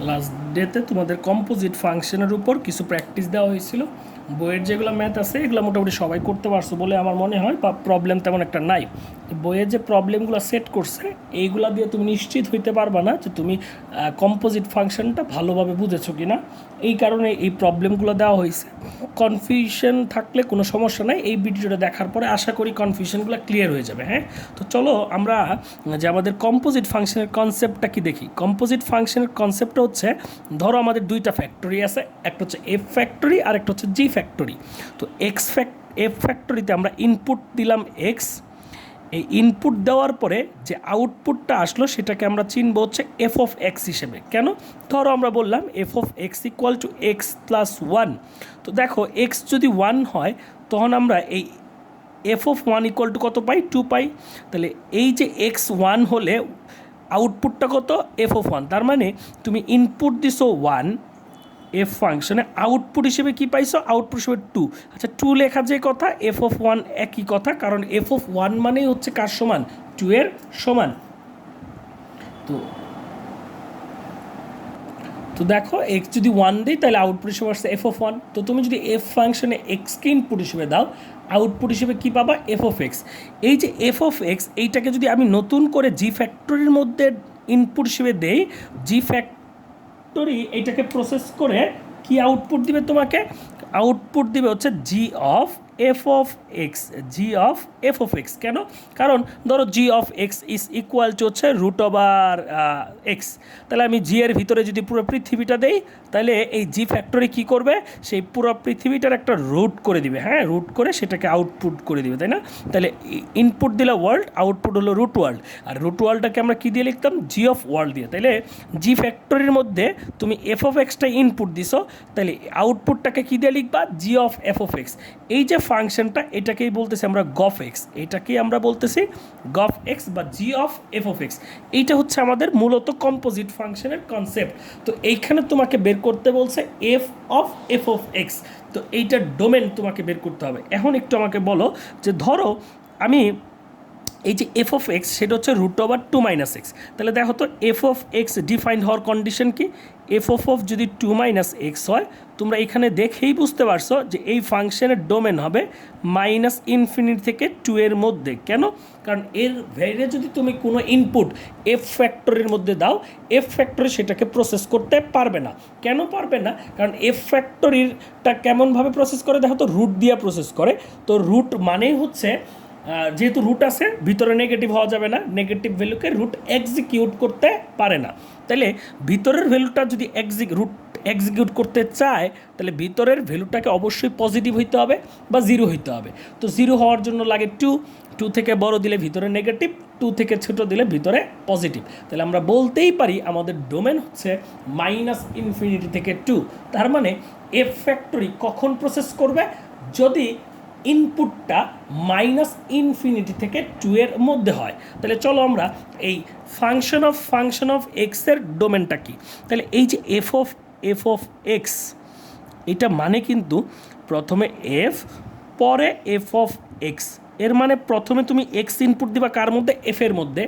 Last ডেতে তোমাদের composite ফাংশনের উপর কিছু প্র্যাকটিস দেওয়া হয়েছিল। বইয়ের যেগুলো ম্যাথ আছে এগুলো মোটামুটি সবাই করতে পারছো বলে আমার মনে হয়, বা প্রবলেম তেমন একটা নাই। বইয়ের যে প্রবলেমগুলো সেট করছে এইগুলা দিয়ে তুমি নিশ্চিত হইতে পারবা না যে তুমি কম্পোজিট ফাংশনটা ভালোভাবে বুঝেছো কি না। এই কারণে এই প্রবলেমগুলো দেওয়া হয়েছে। কনফিউশন থাকলে কোনো সমস্যা নাই, এই ভিডিওটা দেখার পরে আশা করি কনফিউশনগুলো ক্লিয়ার হয়ে যাবে। হ্যাঁ, তো চলো আমরা যে আমাদের কম্পোজিট ফাংশনের কনসেপ্টটা কি দেখি। কম্পোজিট ফাংশনের কনসেপ্টটা হচ্ছে, ধরো আমাদের দুইটা ফ্যাক্টরি আছে, একটা হচ্ছে এফ ফ্যাক্টরি আর একটা হচ্ছে জি ফ্যাক্টরি। তো এফ ফ্যাক্টরিতে আমরা ইনপুট দিলাম এক্স, এই ইনপুট দেওয়ার পরে যে আউটপুটটা আসলো সেটাকে আমরা চিনব হচ্ছে এফ অফ এক্স হিসেবে। কেন? ধরো আমরা বললাম F of X equal two x plus one. তো দেখো এক্স যদি ওয়ান হয় তখন আমরা এই F of one equal to কত পাই? টু পাই। তাহলে এই যে এক্স ওয়ান হলে আউটপুটটা কত? F of one. তার মানে তুমি ইনপুট দিছো ওয়ান, এফ ফাংশনে আউটপুট হিসেবে কি পাইছো? আউটপুট হিসেবে টু। আচ্ছা, টু লেখা যে কথা, এফ অফ ওয়ান একই কথা, কারণ এফ অফ ওয়ান মানেই হচ্ছে কার সমান? টু এর সমান। তো তো দেখো এক্স যদি ওয়ান দিই তাহলে আউটপুট হিসেবে আসছে এফ অফ ওয়ান। তো তুমি যদি এফ ফাংশনে এক্সকে ইনপুট হিসেবে দাও, আউটপুট হিসেবে কী পাবা? F of x. এই যে এফ অফ এক্স এইটাকে যদি আমি নতুন করে জি ফ্যাক্টরির মধ্যে ইনপুট হিসেবে দেই, জি ফ্যাক্টরি এইটাকে প্রসেস করে কি আউটপুট দিবে তোমাকে? আউটপুট দিবে হচ্ছে জি of F of X, G of F of X. কেন? কারণ ধরো G of X is equal to হচ্ছে রুট ওভার এক্স। তাহলে আমি জি এর ভিতরে যদি পুরো পৃথিবীটা দেই, তাহলে এই জি ফ্যাক্টরি কী করবে? সেই পুরো পৃথিবীটার একটা রুট করে দিবে। হ্যাঁ, রুট করে সেটাকে আউটপুট করে দিবে, তাই না? তাহলে ইনপুট দিলে ওয়ার্ল্ড, আউটপুট হলো রুট ওয়ার্ল্ড। আর রুট ওয়ার্ল্ডটাকে আমরা কী দিয়ে লিখতাম? জি অফ ওয়ার্ল্ড দিয়ে। তাহলে জি ফ্যাক্টরির মধ্যে তুমি এফ অফ এক্সটা ইনপুট দিছো, তাহলে আউটপুটটাকে কী দিয়ে লিখবা? জি অফ এফ অফ এক্স। এই যে ফাংশনটা এটাকেই বলতেছি আমরা গফ এক্স, এটাকেই আমরা বলতেছি গফ এক্স বা G of F of x. এইটা হচ্ছে আমাদের মূলত কম্পোজিট ফাংশনের কনসেপ্ট। তো এইখানে তোমাকে বের করতে বলছে এফ অফ এক্স। তো এইটার ডোমেন তোমাকে বের করতে হবে। এখন একটু আমাকে বলো যে ধরো আমি এই যে এফ অফ এক্স সেটা হচ্ছে root over two minus x. তাহলে দেখো তো এফ অফ এক্স ডিফাইন্ড হওয়ার কন্ডিশন কি? এফ অফ যদি টু মাইনাস এক্স হয়, তোমরা এখানে দেখেই বুঝতে পারছো যে এই ফাংশনের ডোমেন হবে মাইনাস ইনফিনিটি থেকে টু এর মধ্যে। কেন? কারণ এর ভেরে যদি তুমি কোনো ইনপুট এফ ফ্যাক্টরির মধ্যে দাও, এফ ফ্যাক্টরি সেটাকে প্রসেস করতে পারবে না। কেন পারবে না? কারণ এফ ফ্যাক্টরিটা কেমনভাবে প্রসেস করে দেখো তো, রুট দিয়ে প্রসেস করে। তো রুট মানেই হচ্ছে, যেহেতু রুট আছে ভিতরে নেগেটিভ হওয়া যাবে না, নেগেটিভ ভ্যালুকে রুট এক্সিকিউট করতে পারে না। তাহলে ভিতরের ভ্যালুটা যদি রুট এক্সিকিউট করতে চায়, তাহলে ভিতরের ভ্যালুটাকে অবশ্যই পজিটিভ হইতে হবে বা জিরো হইতে হবে। তো জিরো হওয়ার জন্য লাগে টু, টু থেকে বড় দিলে ভিতরে নেগেটিভ, টু থেকে ছোটো দিলে ভিতরে পজিটিভ। তাহলে আমরা বলতেই পারি আমাদের ডোমেন হচ্ছে মাইনাস ইনফিনিটি থেকে টু। তার মানে এফ ফ্যাক্টরি কখন প্রসেস করবে? যদি ইনপুটটা মাইনাস ইনফিনিটি থেকে টু এর মধ্যে হয়। তাহলে চলো আমরা এই ফাংশন অফ এক্সের ডোমেনটা কি। তাহলে এই যে এফ অফ এক্স, এটা মানে কিন্তু প্রথমে এফ, পরে এফ অফ এক্স। এর মানে প্রথমে তুমি এক্স ইনপুট দিবা কার মধ্যে? এফ এর মধ্যে।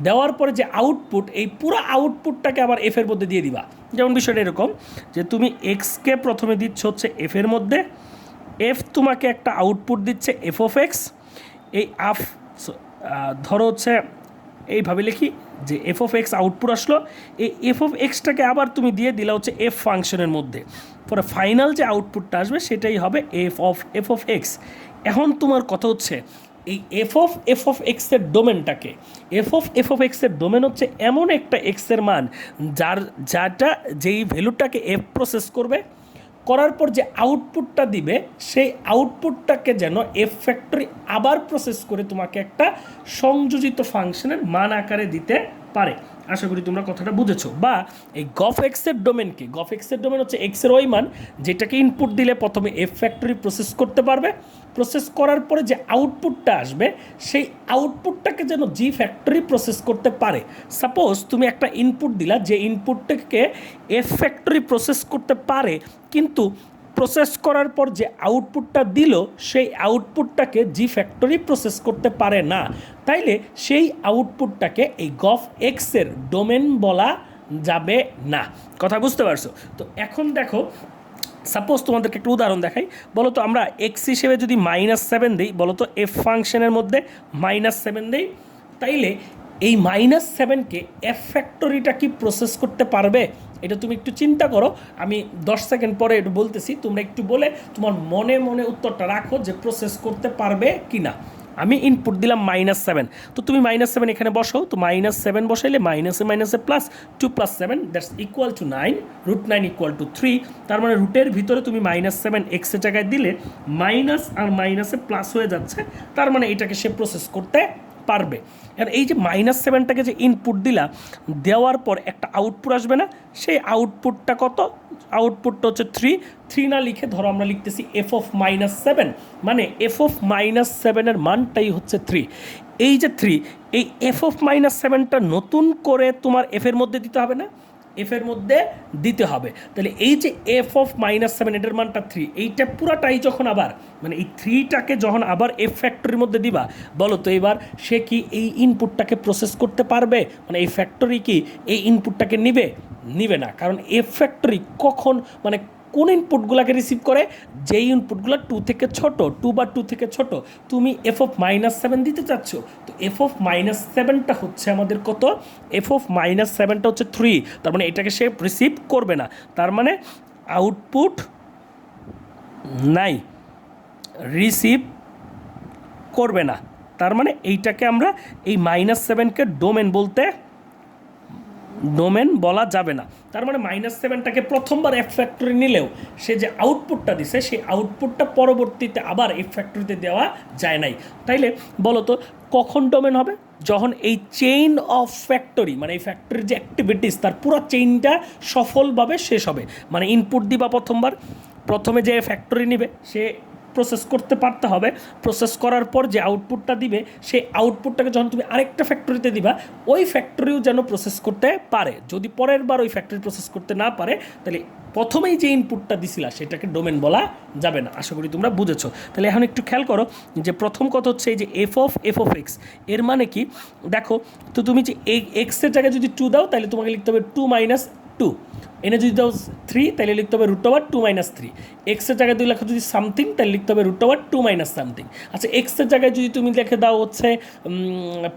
দেওয়ার পরে যে আউটপুট, এই পুরো আউটপুটটাকে আবার এফ এর মধ্যে দিয়ে দিবা। যেমন বিষয়টা এরকম যে তুমি এক্সকে প্রথমে দিচ্ছ হচ্ছে এফ এর মধ্যে, এফ তোমাকে একটা আউটপুট দিচ্ছে এফ অফ এক্স। এই ধরো হচ্ছে এইভাবে লিখি যে এফ অফ এক্স আউটপুট আসলো, এই এফ অফ এক্সটাকে আবার তুমি দিয়ে দিলা হচ্ছে এফ ফাংশনের মধ্যে। পরে ফাইনাল যে আউটপুটটা আসবে সেটাই হবে এফ অফ এক্স। এখন তোমার কথা হচ্ছে এই এফ অফ এক্সের ডোমেনটাকে, এফ অফ এক্সের ডোমেন হচ্ছে এমন একটা এক্সের মান যেই ভ্যালুটাকে এফ প্রসেস করবে, করার পর যে আউটপুটটা দিবে সেই আউটপুটটাকে যেন এফ ফ্যাক্টরি আবার প্রসেস করে তোমাকে একটা সংযোজিত ফাংশনের মান আকারে দিতে পারে। আশা করি তোমরা কথাটা বুঝেছো। বা এই গফ এক্সের ডোমেনকে, গফ এক্সের ডোমেন হচ্ছে এক্সের ওই মান যেটাকে ইনপুট দিলে প্রথমে এফ ফ্যাক্টরি প্রসেস করতে পারবে, প্রসেস করার পরে যে আউটপুটটা আসবে সেই আউটপুটটাকে যেন জি ফ্যাক্টরি প্রসেস করতে পারে। সাপোজ তুমি একটা ইনপুট দিলা, যে ইনপুটটাকে এফ ফ্যাক্টরি প্রসেস করতে পারে, কিন্তু প্রসেস করার পর যে আউটপুটটা দিল সেই আউটপুটটাকে জি ফ্যাক্টরি প্রসেস করতে পারে না। তাইলে সেই আউটপুটটাকে এই গফ এক্সের ডোমেন বলা যাবে না। কথা বুঝতে পারছো? তো এখন দেখো, সাপোজ তোমাদেরকে একটা উদাহরণ দেখাই। বলো তো আমরা এক্স হিসেবে যদি -7 দিই, বলো তো এফ ফাংশনের মধ্যে -7 দিই, তাইলে এই -7কে এফ ফ্যাক্টরিটা কি প্রসেস করতে পারবে? এটা তুমি একটু চিন্তা করো, আমি 10 সেকেন্ড পরে একটু বলতেছি, তোমরা একটু বলে তোমার মনে মনে উত্তরটা রাখো যে প্রসেস করতে পারবে কি না। আমি ইনপুট দিলাম -7, তো তুমি -7 এখানে বসাও, তো -7 বসাইলে মাইনাসে মাইনাসে প্লাস, 2 + 7 দ্যাটস ইকুয়াল টু 9, √9 = 3। তার মানে রুটের ভিতরে তুমি -7 এক্সের জায়গায় দিলে মাইনাস আর মাইনাসে প্লাস হয়ে যাচ্ছে, তার মানে এটাকে সে প্রসেস করতে পারবে। আর এই যে -7টাকে যে ইনপুট দিলা, দেওয়ার পর একটা আউটপুট আসবে না, সেই আউটপুটটা কত? আউটপুটটা হচ্ছে 3 না লিখে ধরো আমরা লিখতেছি f(-7), মানে f(-7) এর মানটাই হচ্ছে 3। এই যে 3, এই f(-7)টা নতুন করে তোমার এফের মধ্যে দিতে হবে না? এফের মধ্যে দিতে হবে। তাহলে এই যে f(-7) এটার মানটা 3, এইটা পুরাটাই যখন আবার মানে এই 3টাকে যখন আবার এফ ফ্যাক্টরির মধ্যে দিবা, বলো তো এবার সে কি এই ইনপুটটাকে প্রসেস করতে পারবে? মানে এই ফ্যাক্টরি কি এই ইনপুটটাকে নিবে না, কারণ এফ ফ্যাক্টরি কখন মানে কোন ইনপুটগুলোকে রিসিভ করে? যেই ইনপুটগুলো 2 থেকে ছোট, 2 বা 2 থেকে ছোট। তুমি f(-7) দিতে চাচ্ছ, তো f(-7)টা হচ্ছে আমাদের কত? f(-7)টা হচ্ছে 3, তার মানে এটাকে সে রিসিভ করবে না, তার মানে আউটপুট নাই, রিসিভ করবে না। তার মানে এইটাকে আমরা এই -7কে ডোমেন বলা যাবে না। তার মানে -7টাকে প্রথমবার এফ ফ্যাক্টরি নিলেও সে যে আউটপুটটা দিছে, সেই আউটপুটটা পরবর্তীতে আবার এফ ফ্যাক্টরিতে দেওয়া যায় নাই। তাইলে বলো তো কখন ডোমেন হবে? যখন এই চেইন অফ ফ্যাক্টরি, মানে এই ফ্যাক্টরির যে অ্যাক্টিভিটিস, তার পুরো চেইনটা সফলভাবে শেষ হবে। মানে ইনপুট দিবা প্রথমবার, প্রথমে যে ফ্যাক্টরি নিবে সে প্রসেস করতে পারতে হবে, প্রসেস করার পর যে আউটপুটটা দিবে, সেই আউটপুটটাকে যখন তুমি আরেকটা ফ্যাক্টরিতে দিবা, ওই ফ্যাক্টরিও যেন প্রসেস করতে পারে। যদি পরের বার ওই ফ্যাক্টরি প্রসেস করতে না পারে, তাহলে প্রথমেই যে ইনপুটটা দিছিলা সেটাকে ডোমেন বলা যাবে না। আশা করি তোমরা বুঝেছো। তাহলে এখন একটু খেয়াল করো যে প্রথম কথা হচ্ছে এই যে f(x), এর মানে কি দেখো তো, তুমি যে এক্সের জায়গায় যদি 2 দাও, তাহলে তোমাকে লিখতে হবে 2 - 2, এনে যদি দাও 3, তাহলে লিখতে হবে √2 - 3। এক্সের জায়গায় দুই লেখা যদি সামথিং, তাহলে লিখতে হবে √2 - সামথিং। আচ্ছা, এক্সের জায়গায় যদি তুমি লিখে দাও হচ্ছে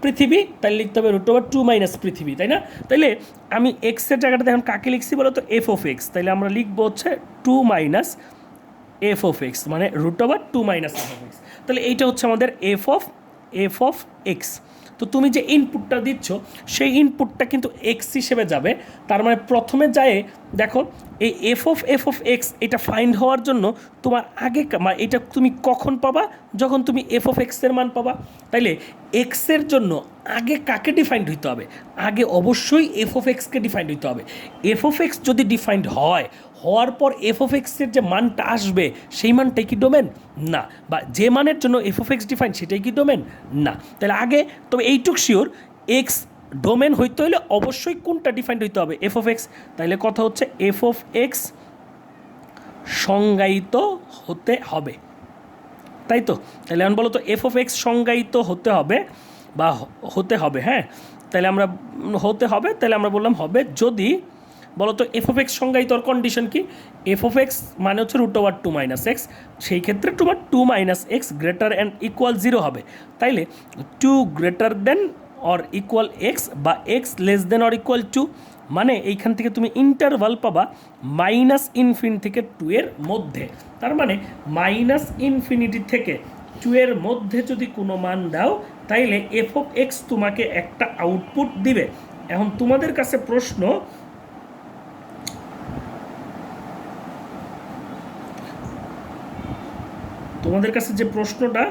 পৃথিবী, তাহলে লিখতে হবে √2 - পৃথিবী, তাই না? তাহলে আমি এক্সের জায়গাটাতে এখন কাকে লিখছি বলো তো? f(x), তাহলে আমরা লিখবো হচ্ছে 2 - f(x), মানে √2 - f(x). তাহলে এইটা হচ্ছে আমাদের f(x). তো তুমি যে ইনপুটটা দিচ্ছ, সেই ইনপুটটা কিন্তু এক্স হিসেবে যাবে। তার মানে প্রথমে যায় দেখো এই f(x) এটা ফাইন্ড হওয়ার জন্য তোমার আগে এটা তুমি কখন পাবা? যখন তুমি f(x) এর মান পাবা। তাইলে এক্সের জন্য আগে কাকে ডিফাইন্ড হইতে হবে? আগে অবশ্যই f(x)কে ডিফাইন্ড হইতে হবে। f(x) যদি ডিফাইন্ড হওয়ার পর f(x) এর যে মানটা আসবে, সেই মানটাই কি ডোমেন? না। বা যে মানের জন্য f(x) ডিফাইন্ড, সেটাই কি ডোমেন? না। তাহলে আগে তবে এইটুক শিওর, এক্স ডোমেন হইতে হলে অবশ্যই কোনটা ডিফাইন্ড হইতে হবে? f(x). তাহলে কথা হচ্ছে f(x) সংজ্ঞায়িত হতে হবে, তাই তো? তাহলে এখন বলো তো f(x) সংজ্ঞায়িত হতে হবে বা হতে হবে, হ্যাঁ। তাহলে আমরা হতে হবে, তাহলে আমরা বললাম হবে যদি, বলো তো f(x) সংজ্ঞায়িত কন্ডিশন কি? f(x) মানে হচ্ছে √2 - x, সেই ক্ষেত্রে তোমার 2 - x গ্রেটার অ্যান্ড ইকুয়াল 0 হবে। তাইলে 2 greater than or equal x বা x less than or equal 2, মানে এইখান থেকে তুমি ইন্টারভাল পাবা -∞ থেকে 2 এর মধ্যে। তার মানে -∞ থেকে 2 এর মধ্যে যদি কোনো মান দাও, তাইলে f(x) তোমাকে একটা আউটপুট দিবে। এখন তোমাদের কাছে প্রশ্ন, তোমাদের কাছে যে প্রশ্নটা,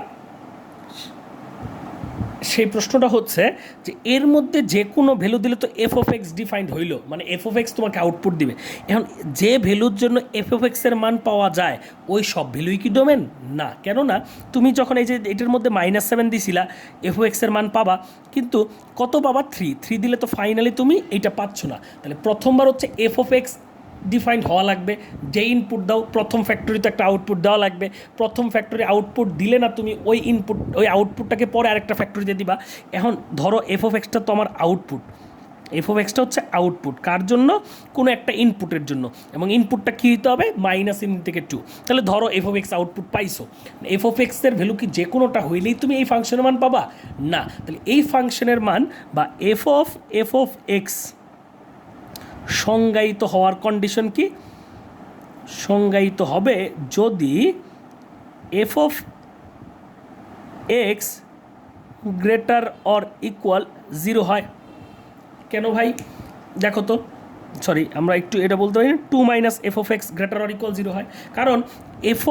সেই প্রশ্নটা হচ্ছে যে এর মধ্যে যে কোনো ভ্যালু দিলে তো f(x) ডিফাইন্ড হইল, মানে f(x) তোমাকে আউটপুট দিবে। এখন যে ভ্যালুর জন্য f(x) এর মান পাওয়া যায়, ওই সব ভ্যালুই কি ডোমেন? না। কেননা তুমি যখন এই যে এটার মধ্যে -7 দিছিলা, f(x) এর মান পাবা, কিন্তু কত পাবা? 3 দিলে তো ফাইনালি তুমি এইটা পাচ্ছ না। তাহলে প্রথমবার হচ্ছে f(x) ডিফাইন্ড হওয়া লাগবে। যে ইনপুট দাও, প্রথম ফ্যাক্টরিতে একটা আউটপুট দেওয়া লাগবে। প্রথম ফ্যাক্টরি আউটপুট দিলে না তুমি ওই আউটপুটটাকে পরে আরেকটা ফ্যাক্টরিতে দিবা। এখন ধরো f(x)টা তো আমার আউটপুট, এফ অফ এক্সটা হচ্ছে আউটপুট কার জন্য, কোনো একটা ইনপুটের জন্য, এবং ইনপুটটা কী দিতে হবে মাইনাস ইনফিনিটি থেকে টু। তাহলে ধরো এফ অফ এক্স আউটপুট পাইছো, এফ অফ এক্সের ভ্যালু কি যে কোনোটা হইলেই তুমি এই ফাংশনের মান পাবা না। তাহলে এই ফাংশনের মান বা এফ অফ এক্স সংজ্ঞায়িত হওয়ার কন্ডিশন কি, সংজ্ঞায়িত হবে যদি F of x greater or equal zero হয়। কেন ভাই দেখো তো, সরি আমরা একটু এটা বলতে পারি two minus f of x greater or equal zero হয়, কারণ এফ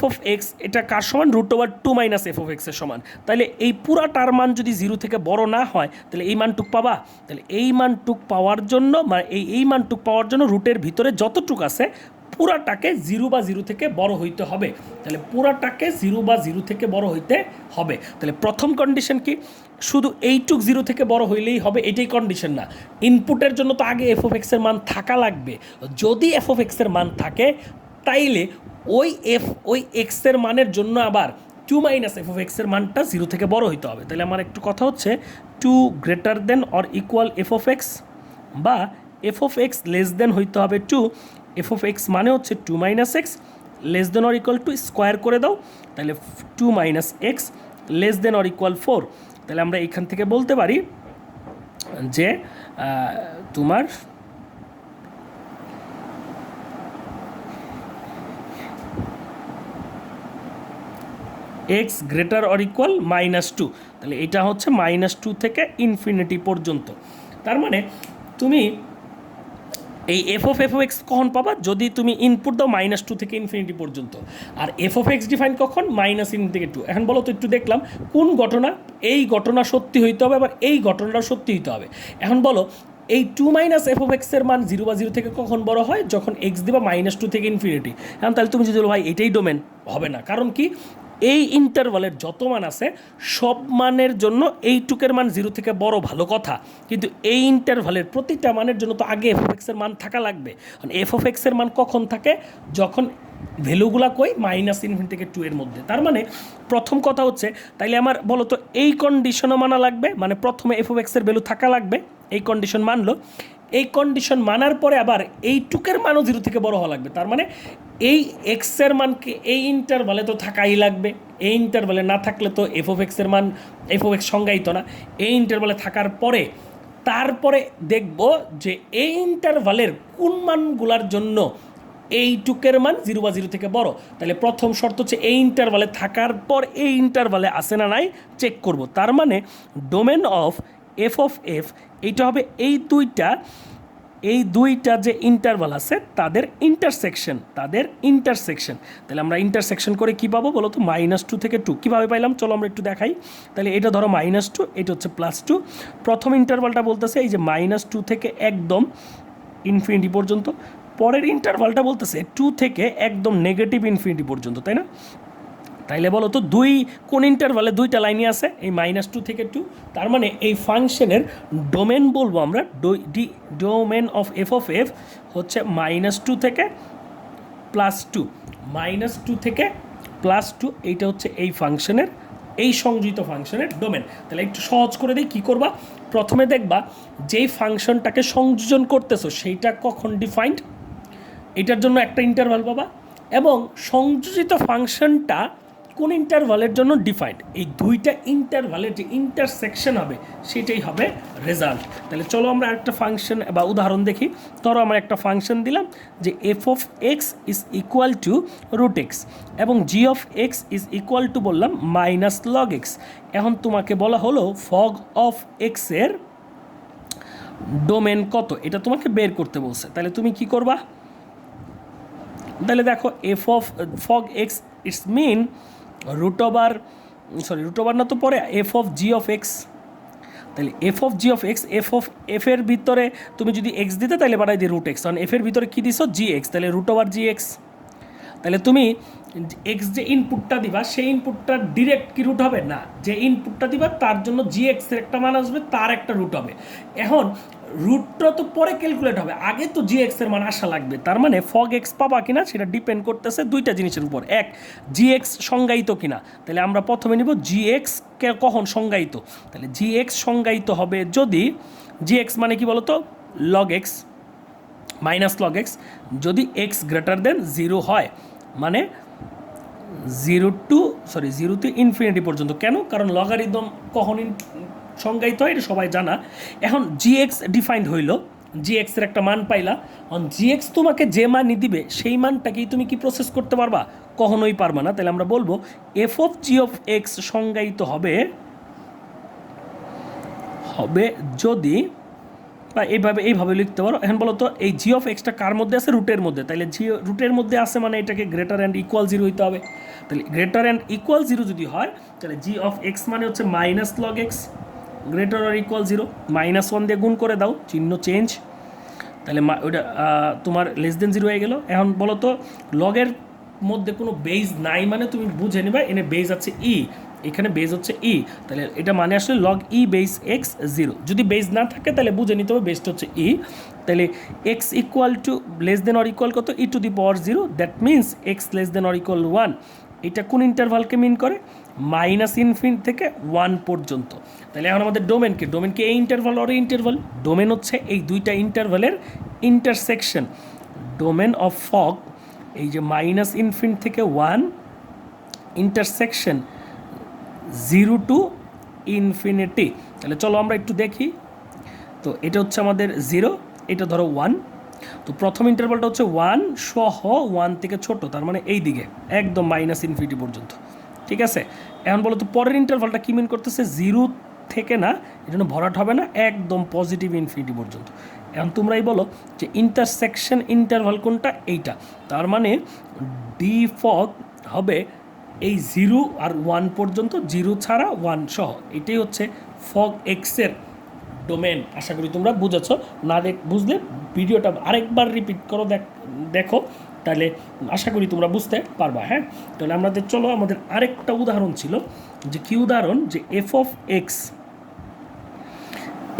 অফ এক্স এটা কার সমান, root over two minus f of এক্সের সমান। তাহলে এই পুরাটার মান যদি জিরো থেকে বড় না হয় তাহলে এই মানটুক পাবা। তাহলে এই মানটুক পাওয়ার জন্য মানে এই মানটুক পাওয়ার জন্য রুটের ভিতরে যতটুক আছে পুরাটাকে জিরো বা জিরো থেকে বড় হইতে হবে। তাহলে পুরাটাকে জিরো বা জিরো থেকে বড় হইতে হবে। তাহলে প্রথম কন্ডিশন কি, শুধু এইটুক জিরো থেকে বড় হইলেই হবে এটাই কন্ডিশন না, ইনপুটের জন্য তো আগে এফ অফ এক্সের মান থাকা লাগবে। যদি এফ অফ এক্সের মান থাকে তাইলে ওই এক্সের মানের জন্য আবার টু মাইনাস এফ অফ এক্সের মানটা জিরো থেকে বড় হইতে হবে। তাহলে আমার একটু কথা হচ্ছে two greater than or equal F of X বা F of X less than হইতে হবে টু। এফ অফ এক্স মানে হচ্ছে two minus X less than or equal two, square করে দাও, তাহলে two minus X less than or equal four. তাহলে আমরা এখান থেকে বলতে পারি যে তোমার X greater or equal minus two, তাহলে এটা হচ্ছে মাইনাস টু থেকে ইনফিনিটি পর্যন্ত। তার মানে তুমি এই এফ অফ এক্স কখন পাবা, যদি তুমি ইনপুট দাও মাইনাস টু থেকে ইনফিনিটি পর্যন্ত। আর এফ অফ এক্স ডিফাইন কখন, মাইনাস ইনফিনিটি থেকে টু। এখন বলো তো একটু দেখলাম কোন ঘটনা, এই ঘটনা সত্যি হইতে হবে আবার এই ঘটনাটাও সত্যি হইতে হবে। এখন বলো এই টু মাইনাস এফ অফ এক্সের মান জিরো বা জিরো থেকে কখন বড় হয়, যখন এক্স দিবা মাইনাস টু থেকে ইনফিনিটি। এখন তাহলে তুমি যদি বলো ভাই এটাই ডোমেন, হবে না, কারণ কি এই ইন্টারভালের যত মান আছে সব মানের জন্য এইটুকের মান জিরো থেকে বড় ভালো কথা, কিন্তু এই ইন্টারভালের প্রতিটা মানের জন্য তো আগে এফ অফ এক্সের মান থাকা লাগবে। কারণ এফ অফ এক্সের মান কখন থাকে, যখন ভ্যালুগুলা কই মাইনাস ইনফিনিটি থেকে টু এর মধ্যে। তার মানে প্রথম কথা হচ্ছে তাইলে আমার বলো তো এই কন্ডিশনও মানা লাগবে, মানে প্রথমে এফ অফ এক্সের ভ্যালু থাকা লাগবে, এই কন্ডিশন মানলো। এই কন্ডিশন মানার পরে আবার এই টুকের মানও জিরো থেকে বড় হওয়া লাগবে। তার মানে এই এক্সের মানকে এই ইন্টারভালে তো থাকাই লাগবে, এই ইন্টারভালে না থাকলে তো এফ অফ এক্সের মান এফ অফ এক্স সংজ্ঞায়িত না। এই ইন্টারভালে থাকার পরে তারপরে দেখব যে এই ইন্টারভালের কোন মানগুলার জন্য এইটুকের মান জিরো বা জিরো থেকে বড়। তাহলে প্রথম শর্ত হচ্ছে এই ইন্টারভালে থাকার পর এই ইন্টারভালে আসে না নাই চেক করব। তার মানে ডোমেন অফ এফ এইটা হবে এই দুইটা যে ইন্টারভাল আছে তাদের ইন্টারসেকশন। তাহলে আমরা ইন্টারসেকশন করে কী পাবো বলো তো, মাইনাস টু থেকে টু। কীভাবে পাইলাম চলো আমরা একটু দেখাই। তাহলে এটা ধরো মাইনাস টু, এটা হচ্ছে প্লাস টু। প্রথম ইন্টারভালটা বলতেছে এই যে মাইনাস টু থেকে একদম ইনফিনিটি পর্যন্ত, পরের ইন্টারভালটা বলতেছে টু থেকে একদম নেগেটিভ ইনফিনিটি পর্যন্ত, তাই না? তাইলে বলো তো কোন ইন্টারভালে দুইটা লাইনই আছে, এই মাইনাস টু থেকে টু। তার মানে এই ফাংশনের ডোমেন বলবো আমরা ডোমেন অফ এফ হচ্ছে মাইনাস টু থেকে প্লাস টু, এইটা হচ্ছে এই ফাংশনের, এই সংযোজিত ফাংশনের ডোমেন। তাহলে একটু সহজ করে দিই, কী করবা, প্রথমে দেখবা যেই ফাংশনটাকে সংযোজন করতেছো সেইটা কখন ডিফাইন্ড, এটার জন্য একটা ইন্টারভাল পাবা, এবং সংযোজিত ফাংশনটা কোন ইন্টারভালের জন্য ডিফাইন্ড, এই দুইটা ইন্টারভালের যে ইন্টারসেকশন হবে সেটাই হবে রেজাল্ট। তাহলে চলো আমরা একটা ফাংশন বা উদাহরণ দেখি। ধরো আমরা একটা ফাংশন দিলাম যে F of X is equal to root X এবং G of X is equal to বললাম মাইনাস লগ এক্স। এখন তোমাকে বলা হলো ফগ অফ এক্সের ডোমেন কত, এটা তোমাকে বের করতে বলছে। তাহলে তুমি কি করবা, তাহলে দেখো F of fog X it's mean root over না তো পরে F of G of X. তাহলে F of G of X, এফের ভিতরে তুমি যদি এক্স দিতে তাহলে বাড়াই দিই রুট এক্স, কারণ এফের ভিতরে কী দিছো জি এক্স, তাহলে রুট ওভার জি এক্স। তাহলে তুমি এক্স যে ইনপুটটা দিবা সেই ইনপুটটা ডিরেক্ট কি রুট হবে না, যে ইনপুটটা দিবা তার জন্য জি এক্সের একটা মান আসবে, তার একটা রুট হবে। এখন রুটটা তো পরে ক্যালকুলেট হবে, আগে তো জি এক্সের মান আসা লাগবে। তার মানে ফগ এক্স পাবা কিনা সেটা ডিপেন্ড করতেছে দুইটা জিনিসের উপর, এক জি এক্স সংজ্ঞায়িত কিনা। তাহলে আমরা প্রথমে নিব জি এক্স কখন সংজ্ঞায়িত, তাহলে জি এক্স সংজ্ঞায়িত হবে যদি জি এক্স মানে কি বলো তো, log x minus log x, যদি এক্স গ্রেটার দেন 0 হয়, মানে 0 টু ইনফিনিটি পর্যন্ত। কেন? কারণ লগারিদম কখন সংজ্ঞায়িত হয় এটা সবাই জানা। এখন জি এক্স ডিফাইন্ড হইল, জি এক্সের একটা মান পাইলা, অন জি এক্স তোমাকে যে মানই দিবে সেই মানটাকেই তুমি কি প্রসেস করতে পারবা? কখনোই পারবা না। তাহলে আমরা বলবো F of G of x সংজ্ঞায়িত হবে যদি, বা এইভাবে লিখতে পারো। এখন বলো তো এই জি অফ এক্সটা কার মধ্যে আছে? রুটের মধ্যে। তাহলে জি রুটের মধ্যে আছে মানে এটাকে গ্রেটার অ্যান্ড ইকুয়াল 0 হইতে হবে। তাহলে গ্রেটার অ্যান্ড ইকুয়াল 0 যদি হয়, তাহলে জি অফ এক্স মানে হচ্ছে মাইনাস লগ এক্স, গ্রেটার আর ইকুয়াল 0, -1 দিয়ে গুণ করে দাও, চিহ্ন চেঞ্জ, তাহলে ওইটা তোমার লেস দেন 0 হয়ে গেল। এখন বলো তো লগের মধ্যে কোনো বেজ নাই মানে তুমি বুঝে নেবা এনে বেজ আছে ই, এখানে বেজ হচ্ছে ই, তাহলে এটা মানে আসলে লগ ই বেস এক্স 0। যদি বেজ না থাকে তাহলে বুঝে নিতে হবে বেসটা হচ্ছে ই। তাহলে X equal to less than or equal কত? E to the power 0, that means X less than or equal 1। এটা কোন ইন্টারভালকে মিন করে? -∞ থেকে 1 পর্যন্ত। তাহলে এখন আমাদের ডোমেনকে এই ইন্টারভাল অর ইন্টারভাল, ডোমেন হচ্ছে এই দুইটা ইন্টারভালের ইন্টারসেকশন। ডোমেন অফ ফগ এই যে -∞ থেকে 1 ইন্টারসেকশন 0 টু ইনফিনিটি। তাহলে চলো আমরা একটু দেখি। তো এটা হচ্ছে আমাদের 0, এটা ধরো 1। তো প্রথম ইন্টারভালটা হচ্ছে 1 সহ 1 থেকে ছোট, তার মানে এই দিকে একদম -∞ পর্যন্ত। ঠিক আছে, এখন বলো তো পরের ইন্টারভালটা কী মিন করতেছে? 0 থেকে না, এই জন্য ভরাট হবে না, একদম পজিটিভ ইনফিনিটি পর্যন্ত। এখন তোমরাই বলো যে ইন্টারসেকশন ইন্টারভাল কোনটা? এইটা। তার মানে ডি ফগ হবে এই 0 আর 1 পর্যন্ত, 0 ছাড়া 1 সহ, এটাই হচ্ছে ফগ এক্সের ডোমেন। আশা করি তোমরা বুঝেছ। না বুঝলে ভিডিওটা আরেকবার রিপিট করো, দেখো, তাহলে আশা করি তোমরা বুঝতে পারবা। হ্যাঁ, তাহলে আমাদের চলো, আমাদের আরেকটা উদাহরণ ছিল, যে কি উদাহরণ? যে F of X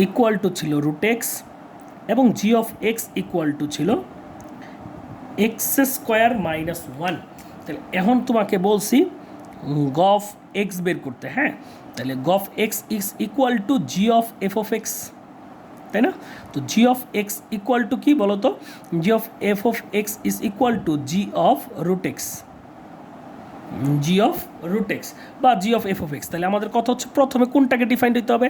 equal two ছিল রুট এক্স এবং G of X equal two ছিল x² - 1। তাহলে এখন তোমাকে বলছি গফ এক্স বের করতে। হ্যাঁ, তাহলে gof X is equal to G of F of X, তাই না? তো G of X equal to কী বলো তো? G of F of X is equal to G of root X, G of root X বা G of F of X. তাহলে আমাদের কথা হচ্ছে প্রথমে কোনটাকে ডিফাইন্ড হইতে হবে?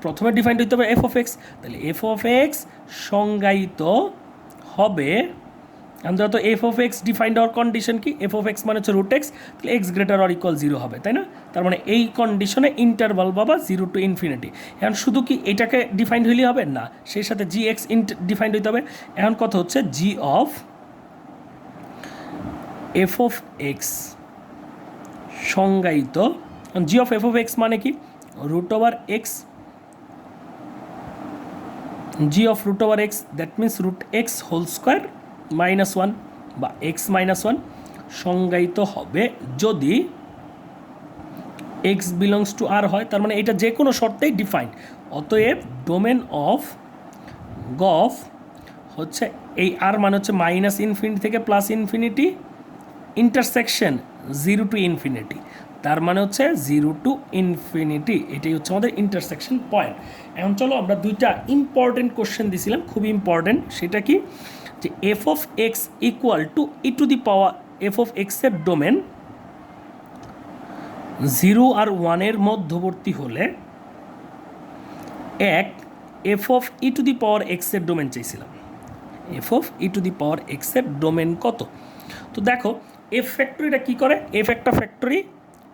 প্রথমে ডিফাইন্ড হইতে হবে এফ অফ এক্স। তাহলে এফ অফ এক্স সংজ্ঞায়িত হবে, আমরা তো এফ অফ এক্স ডিফাইন্ড হওয়ার কন্ডিশন কি? এফ অফ এক্স মানে হচ্ছে রুট এক্স, তাহলে এক্স গ্রেটার অর ইকুয়াল 0 হবে, তাই না? তার মানে এই কন্ডিশনে ইন্টারভাল বাবা 0 টু ইনফিনিটি। এখন শুধু কি এটাকে ডিফাইন্ড হইলেই হবে? না, সেই সাথে জি এক্স ডিফাইন্ড হইতে হবে। এখন কথা হচ্ছে জি অফ এফ অফ এক্স সংজ্ঞায়িত, g of F of x মানে কি? Root over x, G of root over x, that means root x whole square -1 বা x -1 সংজ্ঞায়িত হবে যদি x বিলংস টু আর হয়। তার মানে এটা যে কোনো শর্তেই ডিফাইন্ড। অতএব ডোমেন অফ গফ হচ্ছে এই আর মানে হচ্ছে -∞ থেকে +∞, ইন্টারসেকশন 0 টু ইনফিনিটি, তার মানে হচ্ছে 0 টু ইনফিনিটি, এটাই হচ্ছে আমাদের ইন্টারসেকশন পয়েন্ট। এখন চলো আমরা দুইটা ইম্পর্টেন্ট কোশ্চেন দিছিলাম, খুবই ইম্পর্টেন্ট। সেটা কি? যে F of X equal to E to the power F of এক্সের ডোমেন 0 আর 1-এর মধ্যবর্তী হলে এক F of E to the power এক্সের ডোমেন চাইছিলাম। F of E to the power এক্সের ডোমেন কত? তো দেখো এফ ফ্যাক্টরিটা কী করে? এফ একটা ফ্যাক্টরি,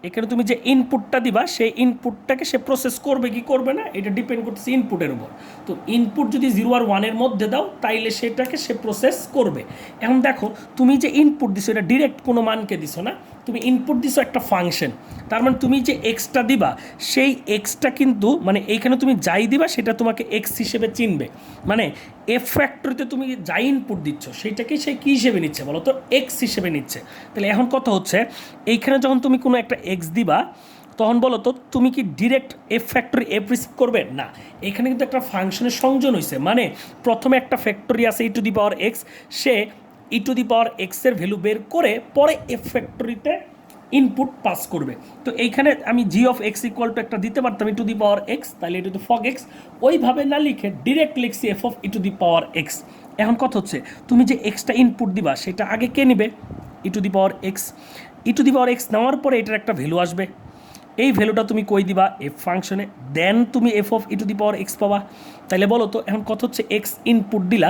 এখানে তুমি যে ইনপুটটা দিবা সেই ইনপুটটাকে সে প্রসেস করবে কি করবে না এটা ডিপেন্ড করতেছে ইনপুটের উপর। তো ইনপুট যদি 0 আর 1-এর মধ্যে দাও তাইলে সেটাকে সে প্রসেস করবে। এখন দেখো তুমি যে ইনপুট দিছো এটা ডিরেক্ট কোনো মানকে দিছো না, তুমি ইনপুট দিছো একটা ফাংশন। তার মানে তুমি যে এক্সটা দিবা সেই এক্সটা কিন্তু মানে এইখানে তুমি যাই দিবা সেটা তোমাকে এক্স হিসেবে চিনবে। মানে এফ ফ্যাক্টরিতে তুমি যাই ইনপুট দিচ্ছ সেইটাকে সে কী হিসেবে নিচ্ছে বলো তো? এক্স হিসেবে নিচ্ছে। তাহলে এখন কথা হচ্ছে এইখানে যখন তুমি কোনো একটা এক্স দিবা তখন বলো তো তুমি কি direct F factory F receive করবে? না, এখানে কিন্তু একটা ফাংশনের সংযোজন হয়েছে। মানে প্রথমে একটা ফ্যাক্টরি আছে E to the power X, সে ই টু দি পাওয়ার এক্সের ভ্যালু বের করে পরে এফ ফ্যাক্টরিতে ইনপুট পাস করবে। তো এইখানে আমি জি অফ এক্স ইকুয়াল টু একটা দিতে পারতাম ই টু দি পাওয়ার এক্স, তাহলে এটা তো ফগ এক্স, ওইভাবে না লিখে ডিরেক্ট লিখছি F of E to the power x. এখন কথা হচ্ছে তুমি যে এক্সটা ইনপুট দিবা সেটা আগে কে নিবে? E to the power X. E to the power X নেওয়ার পরে এটার একটা ভ্যালু আসবে, এই ভ্যালুটা তুমি কই দিবা? এফ ফাংশনে, দেন তুমি F of E to the power x পাবা। তাহলে বলো তো এখন কথা হচ্ছে এক্স ইনপুট দিলা,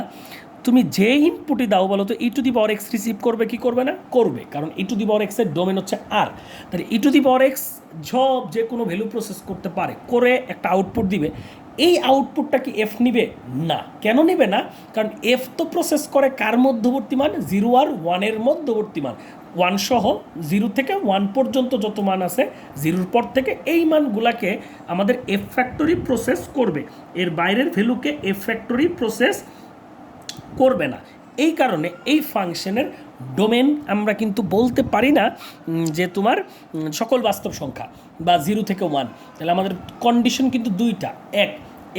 তুমি যে ইনপুটই দাও বলো তো E to the power X receive করবে কি করবে না? করবে, কারণ ই টু দি পাওয়ার এক্সের ডোমেন হচ্ছে আর। তাহলে ই টু দি পাওয়ার এক্স সব যে কোনো ভ্যালু প্রসেস করতে পারে, করে একটা আউটপুট দিবে। এই আউটপুটটা কি এফ নিবে? না। কেন নিবে না? কারণ এফ তো প্রসেস করে কার মধ্যবর্তী মান? 0 আর 1-এর মধ্যবর্তী মান, 1 সহ 0 থেকে 1 পর্যন্ত যত মান আছে, 0-র পর থেকে এই মানগুলাকে আমাদের এফ ফ্যাক্টরি প্রসেস করবে, এর বাইরের ভ্যালুকে এফ ফ্যাক্টরি প্রসেস করবে না। এই কারণে এই ফাংশনের ডোমেন আমরা কিন্তু বলতে পারি না যে তোমার সকল বাস্তব সংখ্যা বা 0 থেকে 1। তাহলে আমাদের কন্ডিশন কিন্তু দুইটা, এক,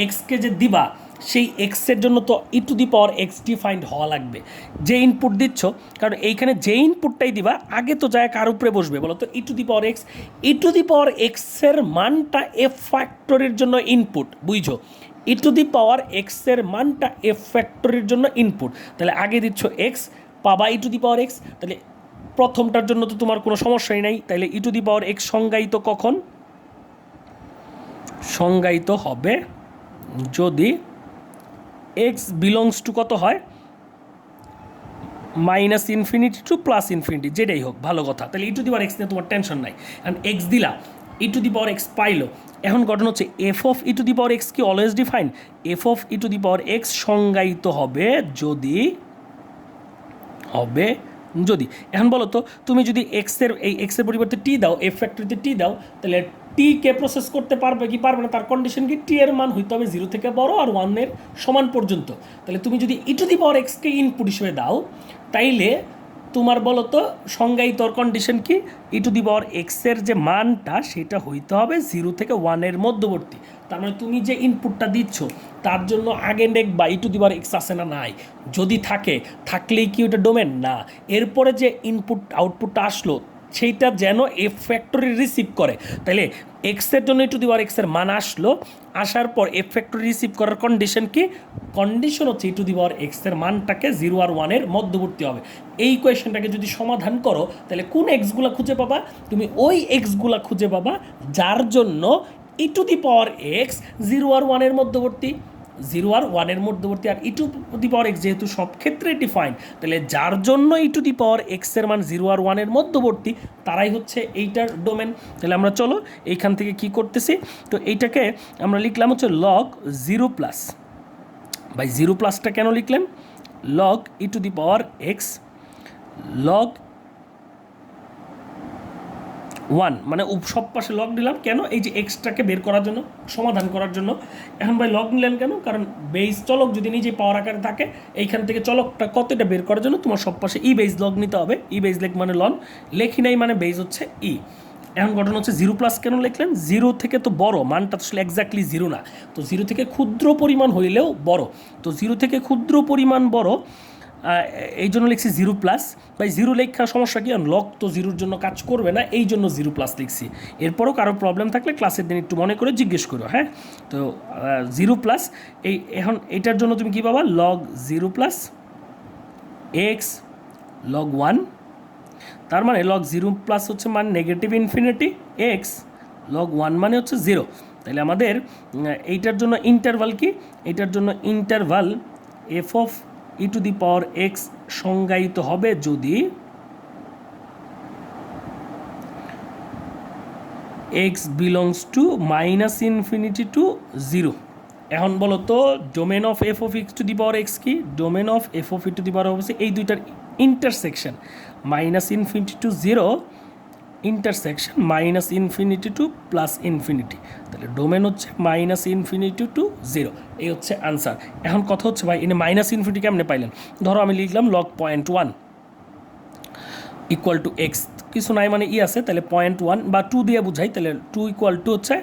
এক্সকে যে দিবা সেই এক্সের জন্য তো E to the power X defined হওয়া লাগবে, যে ইনপুট দিচ্ছ। কারণ এইখানে যে ইনপুটটাই দিবা আগে তো যায় কার উপরে বসবে বলো তো? E to the power X. E to the power এক্সের মানটা এফ ফ্যাক্টরির জন্য ইনপুট, বুঝছো? ই টু দি পাওয়ার এক্সের মানটা এফ ফ্যাক্টরির জন্য ইনপুট। তাহলে আগে দিচ্ছ এক্স, পাবা ই টু দি পাওয়ার এক্স। তাহলে প্রথমটার জন্য তো তোমার কোনো সমস্যাই নাই। তাহলে ই টু দি পাওয়ার এক্স সংজ্ঞায়িত কখন? সংজ্ঞায়িত হবে যদি এক্স বিলংস টু কত হয়? Minus infinity to plus infinity, যেটাই হোক ভালো কথা। তাহলে ই টু দি পাওয়ার এক্স নিয়ে তোমার টেনশন নাই, কারণ এক্স দিলা, ই টু দি পাওয়ার এক্স পাইলো। এখন ঘটনা হচ্ছে F of E to the power X কি always define? F of E to the power X সংজ্ঞায়িত হবে যদি এখন বলো তো তুমি যদি এক্সের পরিবর্তে টি দাও, এফ ফ্যাক্টরিতে টি দাও, তাহলে টি কে প্রসেস করতে পারবে কি পারবে না? তার কন্ডিশন কি? টি এর মান হইতে হবে 0 থেকে বড় আর 1-এর সমান পর্যন্ত। তাহলে তুমি যদি ই টু দি পাওয়ার এক্সকে ইনপুট হিসেবে দাও, তাইলে তোমার বলো তো সংজ্ঞায়িত কন্ডিশন কি? ই টু দি পাওয়ার এক্সের যে মানটা সেটা হইতে হবে 0 থেকে 1-এর মধ্যবর্তী। তার মানে তুমি যে ইনপুটটা দিচ্ছ তার জন্য আগে নেক বা ই টু দি পাওয়ার এক্স আছে না? নাই। যদি থাকে, থাকলেই কি ওটা ডোমেন? না। এরপরে যে ইনপুট আউটপুটটা আসলো সেইটা যেন এফ ফ্যাক্টরি রিসিভ করে। তাহলে এক্সের জন্য ই টু দি পাওয়ার এক্সের মান আসলো, আসার পর এফ ফ্যাক্টরি রিসিভ করার কন্ডিশন কি? কন্ডিশন হচ্ছে ই টু দি পাওয়ার এক্সের মানটাকে 0 আর 1-এর মধ্যবর্তী হবে। এই কোয়েশনটাকে যদি সমাধান করো তাহলে কোন এক্সগুলো খুঁজে পাবা? তুমি ওই এক্সগুলো খুঁজে পাবা যার জন্য ই টু দি পাওয়ার এক্স 0 আর 1-এর মধ্যবর্তী, 0 আর 1-এর মধ্যবর্তী। আর ই টু দি পাওয়ার এক্স যেহেতু সব ক্ষেত্রে ডিফাইন, তাহলে যার জন্য ই টু দি পাওয়ার এক্সের মান 0 আর 1-এর মধ্যবর্তী তারাই হচ্ছে এইটার ডোমেন। তাহলে আমরা চলো এইখান থেকে কি করতেছি, তো এইটাকে আমরা লিখলাম হচ্ছে লগ 0 প্লাস, বাই 0 প্লাসটা কেন লিখলেন? Log E to the power x log 1, মানে সব পাশে লগ নিলাম কেন? এই যে এক্সটাকে বের করার জন্য, সমাধান করার জন্য। এখন ভাই লগ নিলেন কেন? কারণ বেস চলক যদি নিজে পাওয়ার আকারে থাকে, এইখান থেকে চলকটা কতটা বের করার জন্য তোমার সব পাশে ই বেস লগ নিতে হবে। ই বেস লেখ মানে লন, লেখি নাই মানে বেস হচ্ছে ই। এখন ঘটনা হচ্ছে 0 প্লাস কেন লিখলেন? 0 থেকে তো বড় মানটা তো আসলে এক্স্যাক্টলি 0 না, তো 0 থেকে ক্ষুদ্র পরিমাণ হইলেও বড়, তো 0 থেকে ক্ষুদ্র পরিমাণ বড়, এই জন্য লিখছি 0 প্লাস। বাই 0 লেখার সমস্যা কি? লগ তো 0-র জন্য কাজ করবে না, এই জন্য 0 প্লাস লিখছি। এরপরও কারো প্রবলেম থাকলে ক্লাসের দিন একটু মনে করে জিজ্ঞেস করো, হ্যাঁ? তো 0 প্লাস এখন এইটার জন্য তুমি কী পাবা? লগ 0 প্লাস এক্স লগ 1, তার মানে লগ 0 প্লাস হচ্ছে মান নেগেটিভ ইনফিনিটি, এক্স লগ 1 মানে হচ্ছে 0। তাহলে আমাদের এইটার জন্য ইন্টারভাল কি? এইটার জন্য interval F of E to the power X সংজ্ঞায়িত হবে যদি X belongs to minus infinity to 0। এখন বলো তো domain of F of X to the power X কি? Domain of F of E to the power হচ্ছে এই দুইটার intersection, minus infinity to 0 intersection minus infinity to plus infinity. তাহলে domain হচ্ছে minus infinity to 0, এই হচ্ছে answer. এখন কথা হচ্ছে ভাই এনে মাইনাস ইনফিনিটি কেমনে পাইলেন? ধরো আমি লিখলাম লগ 0.1 ইকুয়াল টু এক্স, কিছু নাই মানে ই আছে, তাহলে 0.1 বা 2 দিয়ে বুঝাই, তাহলে 2 ইকুয়াল টু হচ্ছে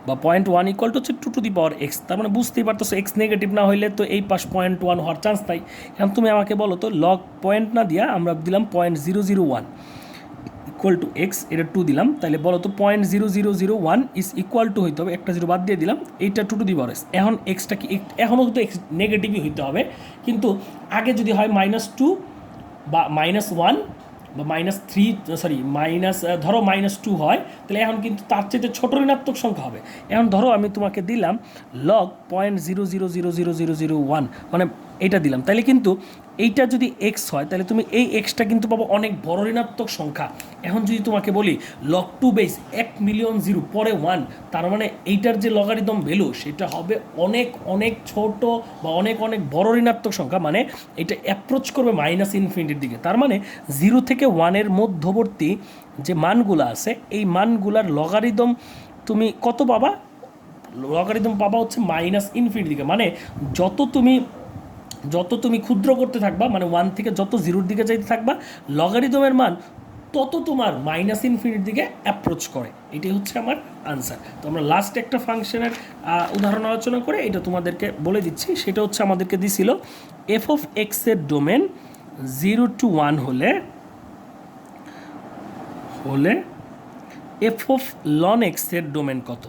বা 0.1 ইকুয়াল টু হচ্ছে 2 টু দি পাওয়ার এক্স। তার মানে বুঝতেই পারতেছো এক্স নেগেটিভ না হইলে তো এই পাশ 0.1 হওয়ার চান্স নাই। এখন তুমি আমাকে বলো তো লগ পয়েন্ট না দিয়া আমরা দিলাম 0.001, ইকুয়াল টু এক্স, এটা 2 দিলাম, তাহলে বলো তো 0.0001 ইজ ইকুয়াল টু হইতে হবে, একটা জিরো বাদ দিয়ে দিলাম, এইটা 2 টু দি পাওয়ার এক্স। এখন এক্সটা কি, এখনও কিন্তু এক্স নেগেটিভই হইতে হবে, কিন্তু আগে যদি হয় -2 বা -1 বা -3, সরি ধরো -2 হয়, তাহলে এখন কিন্তু তার চেয়ে ছোট ঋণাত্মক সংখ্যা হবে। এখন ধরো আমি তোমাকে দিলাম লগ 0.000001, মানে এইটা দিলাম, তাহলে কিন্তু এইটা যদি এক্স হয় তাহলে তুমি এই এক্সটা কিন্তু পাবো অনেক বড় ঋণাত্মক সংখ্যা। এখন যদি তোমাকে বলি লগ 2 বেস 1,000,000 জিরো পরে 1, তার মানে এইটার যে লগারিদম ভ্যালু সেটা হবে অনেক অনেক ছোট বা অনেক অনেক বড় ঋণাত্মক সংখ্যা, মানে এটা অ্যাপ্রোচ করবে -ইনফিনিটির দিকে। তার মানে 0 থেকে 1-এর মধ্যবর্তী যে মানগুলো আছে এই মানগুলার লগারিদম তুমি কত পাবা? লগারিদম পাবা হচ্ছে -ইনফিনিটির দিকে, মানে যত তুমি ক্ষুদ্র করতে থাকবা, মানে 1 থেকে যত 0-র দিকে যাইতে থাকবা, লগারিদমের মান তত তোমার -ইনফিনিটির দিকে অ্যাপ্রোচ করে। এটাই হচ্ছে আমার আনসার। তো আমরা লাস্ট একটা ফাংশনের উদাহরণ আলোচনা করে এটা তোমাদেরকে বলে দিচ্ছি। সেটা হচ্ছে আমাদেরকে দিছিল এফ অফ এক্সের ডোমেন 0 to 1 হলে এফ অফ লন এক্সের ডোমেন কত?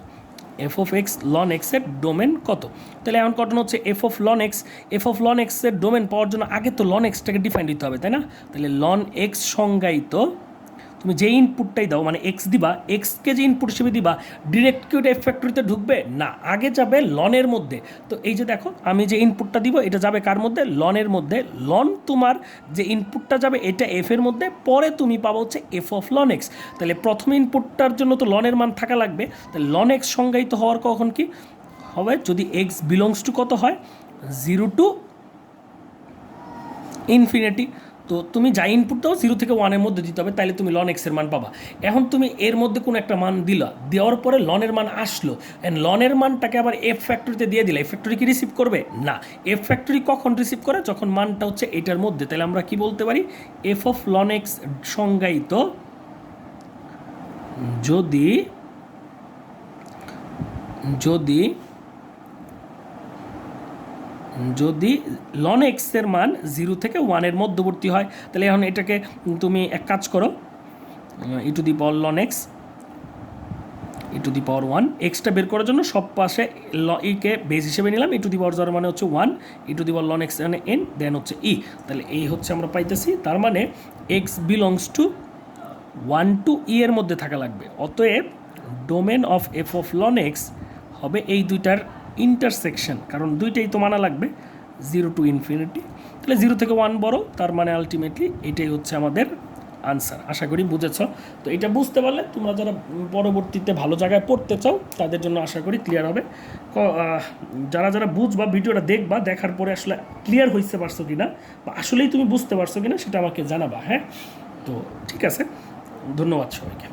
এফ অফ এক্স লন এক্সের ডোমেন কত? তাহলে এখন ঘটনা হচ্ছে এফ অফ লন এক্সের ডোমেন পাওয়ার জন্য আগে তো লন এক্সটাকে ডিফাইন দিতে হবে, তাই না? তাহলে লন এক্স সংজ্ঞায়িত, তুমি যে ইনপুটটাই দাও, মানে এক্স দিবা, এক্সকে যে ইনপুট হিসেবে দিবা, ডিরেক্ট কি ওটা এফ ফ্যাক্টরিতে ঢুকবে না, আগে যাবে লনের মধ্যে। তো এই যে দেখো আমি যে ইনপুটটা দিব এটা যাবে কার মধ্যে? লনের মধ্যে। লন তোমার যে ইনপুটটা যাবে এটা এফ এর মধ্যে, পরে তুমি পাবো হচ্ছে এফ অফ লন এক্স। তাহলে প্রথম ইনপুটটার জন্য তো লনের মান থাকা লাগবে, তাহলে লন এক্স সংজ্ঞায়িত হওয়ার কখন কি হবে? যদি এক্স বিলংস টু কত হয়? 0 to ইনফিনিটি। তো তুমি যা ইনপুট দাও 0 থেকে 1-এর মধ্যে দিতে হবে, তাহলে তুমি লন এক্সের মান পাবা। এখন তুমি এর মধ্যে কোনো একটা মান দিলা, দেওয়ার পরে লনের মান আসলো, অ্যান্ড লনের মানটাকে আবার এফ ফ্যাক্টরিতে দিয়ে দিলে এফ ফ্যাক্টরি কি রিসিভ করবে? না। এফ ফ্যাক্টরি কখন রিসিভ করে? যখন মানটা হচ্ছে এটার মধ্যে। তাহলে আমরা কি বলতে পারি? এফ অফ লন এক্স সংজ্ঞায়িত যদি লন এক্সের মান 0 থেকে 1-এর মধ্যবর্তী হয়। তাহলে এখন এটাকে তুমি এক কাজ করো, E to the power ln X E to the power 1, এক্সটা বের করার জন্য সব পাশে ইকে বেস হিসেবে নিলাম, ই টু দি পাওয়ার 0 মানে হচ্ছে 1, E to the power ln X মানে এন, দেন হচ্ছে ই। তাহলে এই হচ্ছে আমরা পাইতেছি, তার মানে X belongs to 1 to e এর মধ্যে থাকা লাগবে। অতএব domain of F of ln X হবে এই দুইটার ইন্টারসেকশন, কারণ দুইটাই তো মানা লাগবে 0 to ইনফিনিটি। তাহলে 0 থেকে 1 বড়, তার মানে আলটিমেটলি এটাই হচ্ছে আমাদের আনসার। আশা করি বুঝেছ। তো এটা বুঝতে পারলে তোমরা যারা পরবর্তীতে ভালো জায়গায় পড়তে চাও তাদের জন্য আশা করি ক্লিয়ার হবে। যারা বুঝবা, ভিডিওটা দেখবা, দেখার পরে আসলে ক্লিয়ার হইতে পারছো কি না বা আসলেই তুমি বুঝতে পারছো কি না সেটা আমাকে জানাবা। হ্যাঁ, তো ঠিক আছে, ধন্যবাদ সবাইকে।